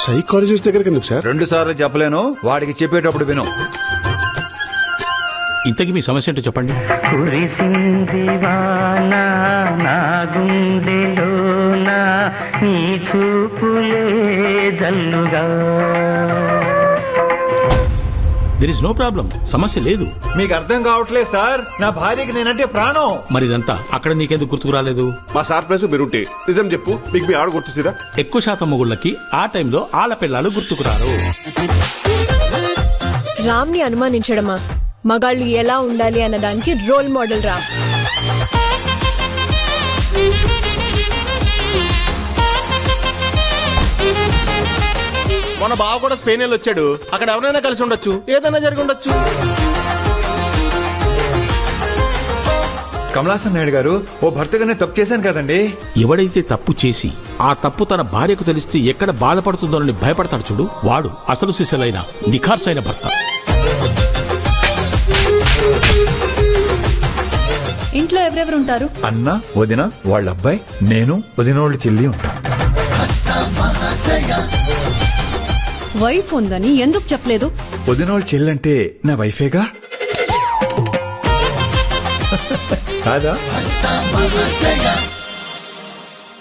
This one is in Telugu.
సైకాలజిస్ట్ దగ్గరికి ఎందుకు సార్? 2 సార్లు చెప్పలేను, వాడికి చెప్పేటప్పుడు విను. ఇంతకీ మీ సమస్య ఏంటో చెప్పండి. కురిసింది వాన నా గుండెలోన నీ చూపులే జల్లుగా. దెర్ ఇస్ నో ప్రాబ్లం, సమస్య లేదు. మీకు అర్థం కావట్లేదు సార్, నా భార్యకి నేనంటే ప్రాణం. మరి ఇదంతా అక్కడ నీకెందుకు గుర్తుకు రాలేదు? మా సార్ ప్లేస్ మీరుంటే నిజం చెప్పు, మీకు మీ ఆడ గుర్తురా? ఎక్కువ శాతం మొగుళ్ళకి ఆ టైంలో ఆళ్ళ పిల్లలు గుర్తుకురారు. రామ్ ని అనుమానించడమా? మగాళ్ళు ఎలా ఉండాలి అన్నదానికి రోల్ మోడల్ రామ్. మన బావ కూడా స్పెయిన్ వెళ్ళి వచ్చాడు. అక్కడ ఎవరైనా కలిసి ఉండొచ్చు, ఏదైనా జరిగి ఉండొచ్చు. కమలాసన్ నాయుడు గారు, ఓ భర్తగానే తప్పు చేశాను కదండి. ఎవడైతే తప్పు చేసి ఆ తప్పు తన భార్యకు తెలిస్తే ఎక్కడ బాధపడుతుందోనని భయపడతాడు చూడు, వాడు అసలు సిసలైన నిఖార్సైన భర్త. ఇంట్లో ఎవరెవరు ఉంటారు? అన్న, వదిన, వాళ్ళ అబ్బాయి, నేను, వదినోళ్ళు చెల్లి ఉంటాం. వైఫ్ ఉందని ఎందుకు చెప్పలేదు? వదినోళ్ళు చెల్లి అంటే నా వైఫేగా కాదా?